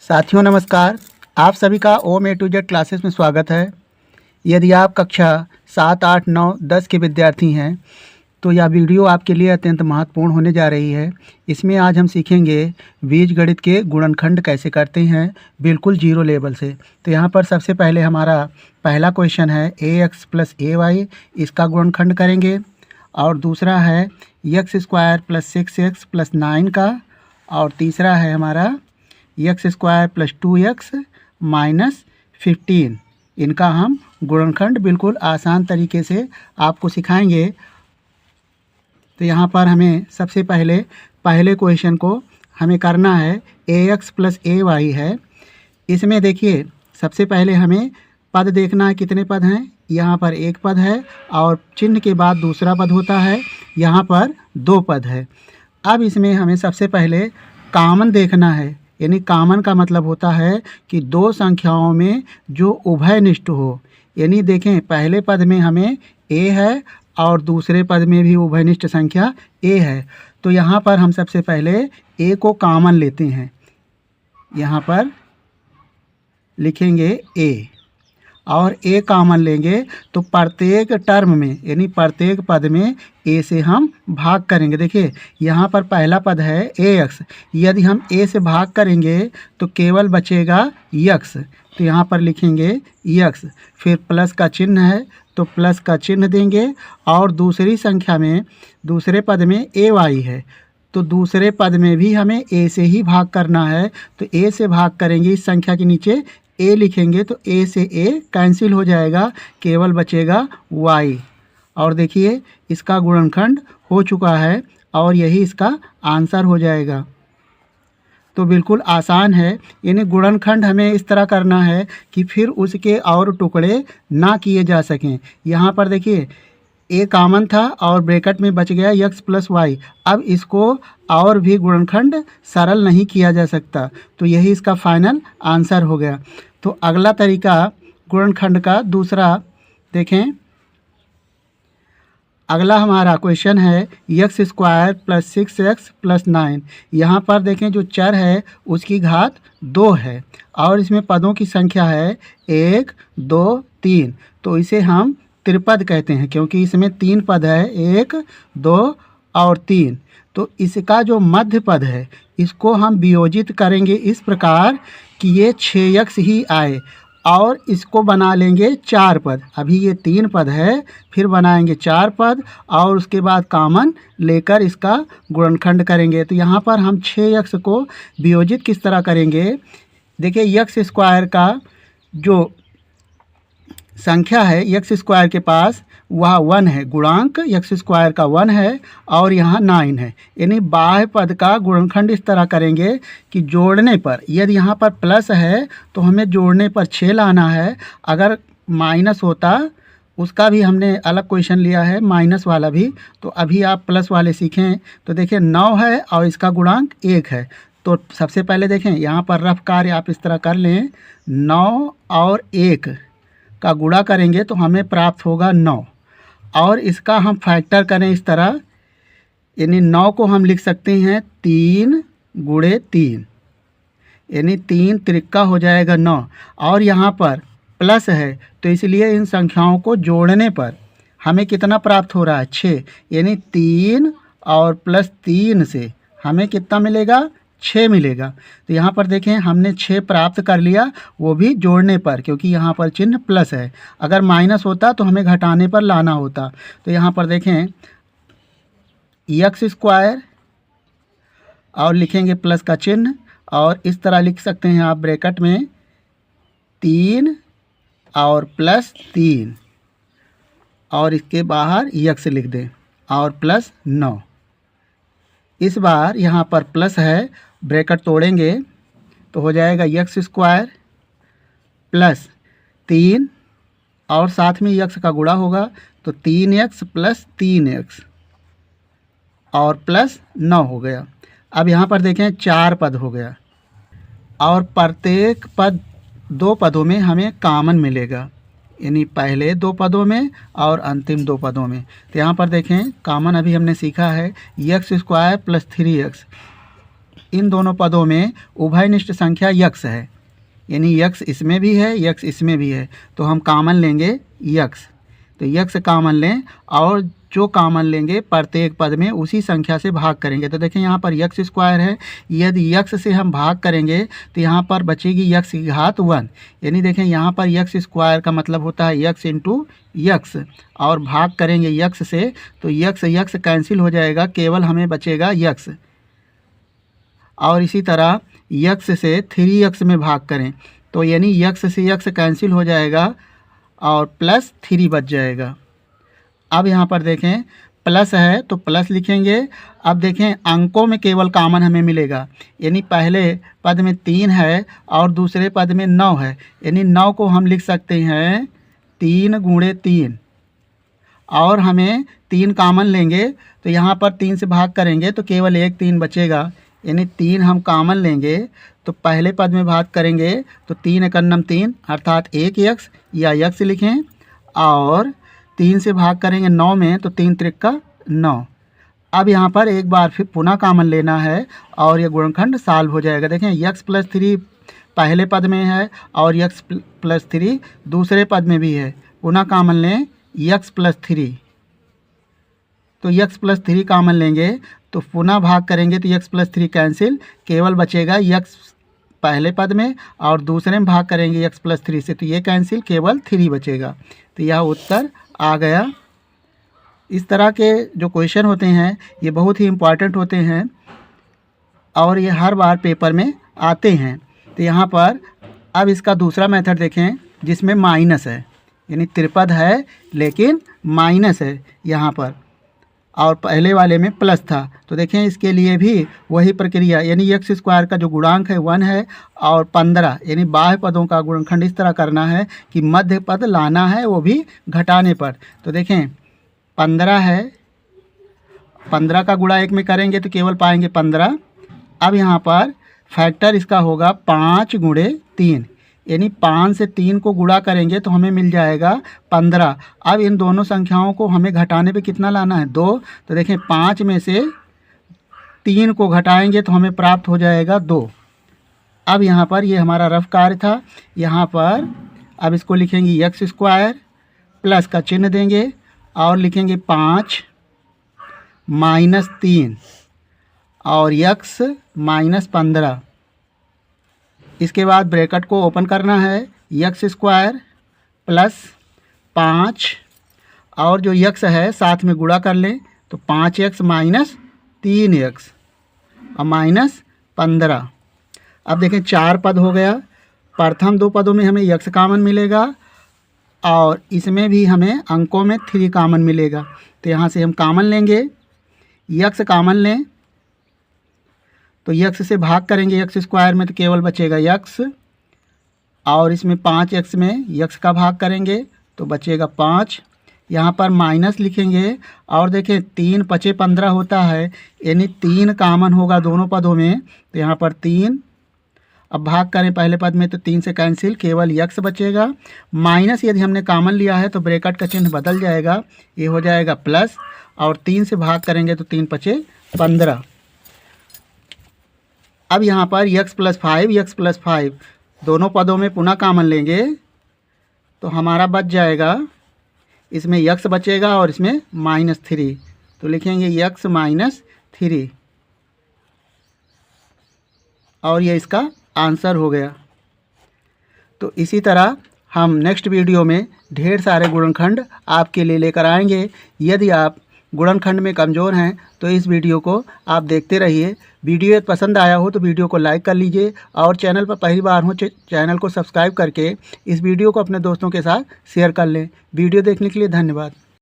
साथियों नमस्कार। आप सभी का ओम ए टू जेड क्लासेस में स्वागत है। यदि आप कक्षा 7, 8, 9, 10 के विद्यार्थी हैं तो यह वीडियो आपके लिए अत्यंत महत्वपूर्ण होने जा रही है। इसमें आज हम सीखेंगे बीजगणित के गुणनखंड कैसे करते हैं, बिल्कुल जीरो लेवल से। तो यहाँ पर सबसे पहले हमारा पहला क्वेश्चन है ax + ay, इसका गुणनखंड करेंगे। और दूसरा है x² + 6x + 9 का। और तीसरा है हमारा x² + 2x - 15। इनका हम गुणनखंड बिल्कुल आसान तरीके से आपको सिखाएंगे। तो यहाँ पर हमें सबसे पहले क्वेश्चन को हमें करना है ax + ay है। इसमें देखिए सबसे पहले हमें पद देखना है, कितने पद हैं। यहाँ पर एक पद है और चिन्ह के बाद दूसरा पद होता है। यहाँ पर दो पद है। अब इसमें हमें सबसे पहले कॉमन देखना है, यानी कॉमन का मतलब होता है कि दो संख्याओं में जो उभयनिष्ठ हो। यानी देखें पहले पद में हमें a है और दूसरे पद में भी उभयनिष्ठ संख्या a है। तो यहाँ पर हम सबसे पहले a को कॉमन लेते हैं। यहाँ पर लिखेंगे a और a कॉमन लेंगे तो प्रत्येक टर्म में यानी प्रत्येक पद में a से हम भाग करेंगे। देखिए यहाँ पर पहला पद है ax, यदि हम a से भाग करेंगे तो केवल बचेगा x। तो यहाँ पर लिखेंगे x, फिर प्लस का चिन्ह है तो प्लस का चिन्ह देंगे। और दूसरी संख्या में दूसरे पद में ay है तो दूसरे पद में भी हमें a से ही भाग करना है। तो a से भाग करेंगे, इस संख्या के नीचे a लिखेंगे तो a से a कैंसिल हो जाएगा, केवल बचेगा y। और देखिए इसका गुणनखंड हो चुका है और यही इसका आंसर हो जाएगा। तो बिल्कुल आसान है। यानी गुणनखंड हमें इस तरह करना है कि फिर उसके और टुकड़े ना किए जा सकें। यहाँ पर देखिए a कॉमन था और ब्रैकेट में बच गया x + y। अब इसको और भी गुणनखंड सरल नहीं किया जा सकता, तो यही इसका फाइनल आंसर हो गया। तो अगला तरीका गुणनखंड का दूसरा देखें। अगला हमारा क्वेश्चन है x² + 6x + 9। यहाँ पर देखें जो चर है उसकी घात 2 है और इसमें पदों की संख्या है 1, 2, 3। तो इसे हम त्रिपद कहते हैं क्योंकि इसमें 3 पद है, 1, 2 और 3। तो इसका जो मध्य पद है इसको हम वियोजित करेंगे इस प्रकार कि ये 6x ही आए और इसको बना लेंगे 4 पद। अभी ये 3 पद है, फिर बनाएंगे 4 पद और उसके बाद कॉमन लेकर इसका गुणनखंड करेंगे। तो यहाँ पर हम 6x को वियोजित किस तरह करेंगे। देखिए x² का जो संख्या है x² के पास वह 1 है, गुणांक x² का 1 है और यहाँ 9 है। यानी बाह्य पद का गुणनखंड इस तरह करेंगे कि जोड़ने पर, यदि यहाँ पर प्लस है तो हमें जोड़ने पर 6 लाना है। अगर माइनस होता उसका भी हमने अलग क्वेश्चन लिया है, माइनस वाला भी। तो अभी आप प्लस वाले सीखें। तो देखिए 9 है और इसका गुणांक 1 है। तो सबसे पहले देखें यहाँ पर रफ कार्य आप इस तरह कर लें, 9 और 1 का गुणा करेंगे तो हमें प्राप्त होगा 9। और इसका हम फैक्टर करें इस तरह, यानी 9 को हम लिख सकते हैं 3 × 3, यानी 3 त्रिक्का हो जाएगा 9। और यहाँ पर प्लस है तो इसलिए इन संख्याओं को जोड़ने पर हमें कितना प्राप्त हो रहा है, 6। यानी 3 और +3 से हमें कितना मिलेगा, 6 मिलेगा। तो यहाँ पर देखें हमने 6 प्राप्त कर लिया, वो भी जोड़ने पर, क्योंकि यहाँ पर चिन्ह प्लस है। अगर माइनस होता तो हमें घटाने पर लाना होता। तो यहाँ पर देखें x² और लिखेंगे प्लस का चिन्ह और इस तरह लिख सकते हैं आप ब्रैकेट में 3 और +3 और इसके बाहर x लिख दें और +9। इस बार यहाँ पर प्लस है, ब्रैकेट तोड़ेंगे तो हो जाएगा x² + 3 और साथ में x का गुणा होगा तो 3x + 3x और +9 हो गया। अब यहाँ पर देखें 4 पद हो गया और प्रत्येक पद 2 पदों में हमें कॉमन मिलेगा, यानी पहले 2 पदों में और अंतिम 2 पदों में। तो यहाँ पर देखें कॉमन अभी हमने सीखा है x² + 3x। इन दोनों पदों में उभयनिष्ठ संख्या यक्स है, यानी यक्स इसमें भी है, यक्स इसमें भी है, तो हम कॉमन लेंगे यक्स। तो यक्स कॉमन लें और जो कॉमन लेंगे प्रत्येक पद में उसी संख्या से भाग करेंगे। तो देखें यहाँ पर यक्स स्क्वायर है, यदि यक्स से हम भाग करेंगे तो यहाँ पर बचेगी यक्स की घात 1, यानी देखें यहाँ पर यक्स स्क्वायर का मतलब होता है यक्स इंटू यक्स, और भाग करेंगे यक्स से तो यक्स यक्स कैंसिल हो जाएगा, केवल हमें बचेगा यक्स। और इसी तरह यक्स से 3x में भाग करें तो यानी यक्स से यक्स कैंसिल हो जाएगा और प्लस 3 बच जाएगा। अब यहाँ पर देखें प्लस है तो प्लस लिखेंगे। अब देखें अंकों में केवल कॉमन हमें मिलेगा, यानी पहले पद में 3 है और दूसरे पद में 9 है, यानी 9 को हम लिख सकते हैं 3 गुणे 3, और हमें 3 कॉमन लेंगे तो यहाँ पर 3 से भाग करेंगे तो केवल एक 3 बचेगा, यानी 3 हम कॉमन लेंगे तो पहले पद में भाग करेंगे तो 3 एकन्नम 3 अर्थात 1 यक्स या यक्स लिखें, और 3 से भाग करेंगे 9 में तो 3 त्रिक्का 9। अब यहाँ पर एक बार फिर पुनः कॉमन लेना है और ये गुणनखंड सॉल्व हो जाएगा। देखें यक्स प्लस 3 पहले पद में है और यक्स प्लस 3 दूसरे पद में भी है, पुनः कॉमन लें यक्स प्लस 3, तो यक्स प्लस 3 कॉमन लेंगे तो पुनः भाग करेंगे तो यक्स प्लस 3 कैंसिल, केवल बचेगा यक्स पहले पद में और दूसरे में भाग करेंगे यक्स प्लस 3 से तो ये कैंसिल, केवल 3 बचेगा। तो यह उत्तर आ गया। इस तरह के जो क्वेश्चन होते हैं ये बहुत ही इम्पॉर्टेंट होते हैं और ये हर बार पेपर में आते हैं। तो यहाँ पर अब इसका दूसरा मेथड देखें जिसमें माइनस है, यानी त्रिपद है लेकिन माइनस है यहाँ पर, और पहले वाले में प्लस था। तो देखें इसके लिए भी वही प्रक्रिया, यानी एक्स स्क्वायर का जो गुणांक है 1 है और 15, यानी बाह्य पदों का गुणनखंड इस तरह करना है कि मध्य पद लाना है, वो भी घटाने पर। तो देखें 15 है, 15 का गुणा 1 में करेंगे तो केवल पाएंगे 15। अब यहाँ पर फैक्टर इसका होगा 5 गुणे 3, यानी 5 से 3 को गुणा करेंगे तो हमें मिल जाएगा 15। अब इन दोनों संख्याओं को हमें घटाने पे कितना लाना है 2, तो देखें 5 में से 3 को घटाएंगे तो हमें प्राप्त हो जाएगा 2। अब यहाँ पर ये हमारा रफ कार्य था। यहाँ पर अब इसको लिखेंगे एक्स स्क्वायर, प्लस का चिन्ह देंगे और लिखेंगे 5 माइनस 3 और एक्स माइनस 15। इसके बाद ब्रैकेट को ओपन करना है, एक्स स्क्वायर प्लस 5 और जो एक्स है साथ में गुणा कर लें तो 5x माइनस 3x और माइनस 15। अब देखें 4 पद हो गया। प्रथम 2 पदों में हमें x कॉमन मिलेगा और इसमें भी हमें अंकों में 3 कॉमन मिलेगा। तो यहाँ से हम कॉमन लेंगे, x कॉमन लें तो x से भाग करेंगे एक्स स्क्वायर में तो केवल बचेगा x, और इसमें 5x में x का भाग करेंगे तो बचेगा 5। यहाँ पर माइनस लिखेंगे और देखें 3 5 15 होता है, यानी 3 कॉमन होगा दोनों पदों में, तो यहाँ पर 3। अब भाग करें पहले पद में तो 3 से कैंसिल, केवल x बचेगा। माइनस यदि हमने कॉमन लिया है तो ब्रैकेट का चिन्ह बदल जाएगा, ये हो जाएगा प्लस, और 3 से भाग करेंगे तो 3 5 15। अब यहाँ पर x प्लस 5 दोनों पदों में पुनः कॉमन लेंगे तो हमारा बच जाएगा, इसमें x बचेगा और इसमें -3, तो लिखेंगे x माइनस 3 और ये इसका आंसर हो गया। तो इसी तरह हम नेक्स्ट वीडियो में ढेर सारे गुणनखंड आपके लिए लेकर आएंगे। यदि आप गुणनखंड में कमज़ोर हैं तो इस वीडियो को आप देखते रहिए। वीडियो पसंद आया हो तो वीडियो को लाइक कर लीजिए और चैनल पर पहली बार हो चैनल को सब्सक्राइब करके इस वीडियो को अपने दोस्तों के साथ शेयर कर लें। वीडियो देखने के लिए धन्यवाद।